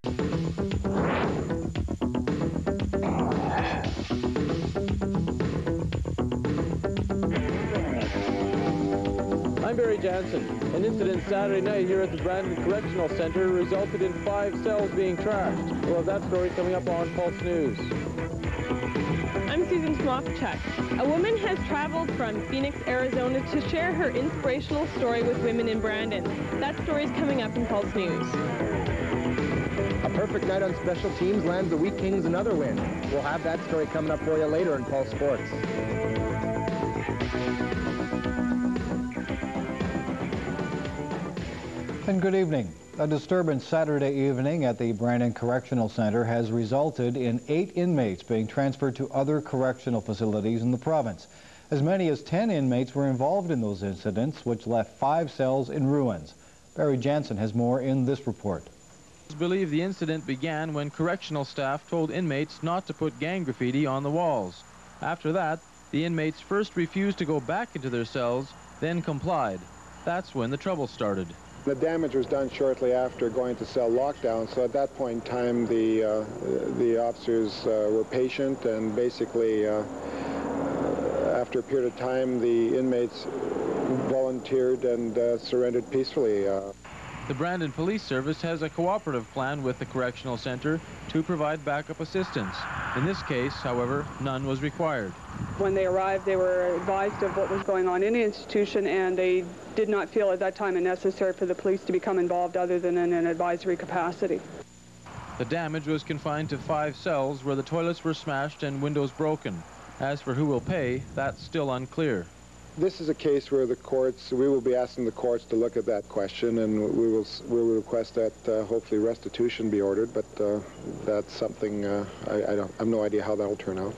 I'm Barry Jansen. An incident Saturday night here at the Brandon Correctional Center resulted in 5 cells being trashed. We'll have that story coming up on Pulse News. I'm Susan Smofchuk. A woman has traveled from Phoenix, Arizona to share her inspirational story with women in Brandon. That story is coming up in Pulse News. A perfect night on special teams lands the Wheat Kings another win. We'll have that story coming up for you later in Pulse Sports. And good evening. A disturbance Saturday evening at the Brandon Correctional Center has resulted in 8 inmates being transferred to other correctional facilities in the province. As many as 10 inmates were involved in those incidents, which left 5 cells in ruins. Barry Jansen has more in this report. It's believed the incident began when correctional staff told inmates not to put gang graffiti on the walls. After that, the inmates first refused to go back into their cells, then complied. That's when the trouble started. The damage was done shortly after going to cell lockdown, so at that point in time the officers were patient, and basically after a period of time the inmates volunteered and surrendered peacefully. The Brandon Police Service has a cooperative plan with the Correctional Center to provide backup assistance. In this case, however, none was required. When they arrived, they were advised of what was going on in the institution, and they did not feel at that time it necessary for the police to become involved other than in an advisory capacity. The damage was confined to 5 cells where the toilets were smashed and windows broken. As for who will pay, that's still unclear. This is a case where we will be asking the courts to look at that question, and we will request that hopefully restitution be ordered, but that's something I have no idea how that will turn out.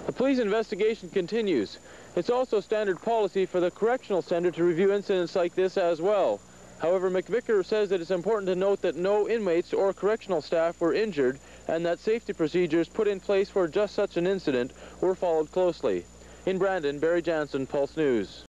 The police investigation continues. It's also standard policy for the Correctional Center to review incidents like this as well. However, McVicker says that it's important to note that no inmates or correctional staff were injured and that safety procedures put in place for just such an incident were followed closely. In Brandon, Barry Jansen, Pulse News.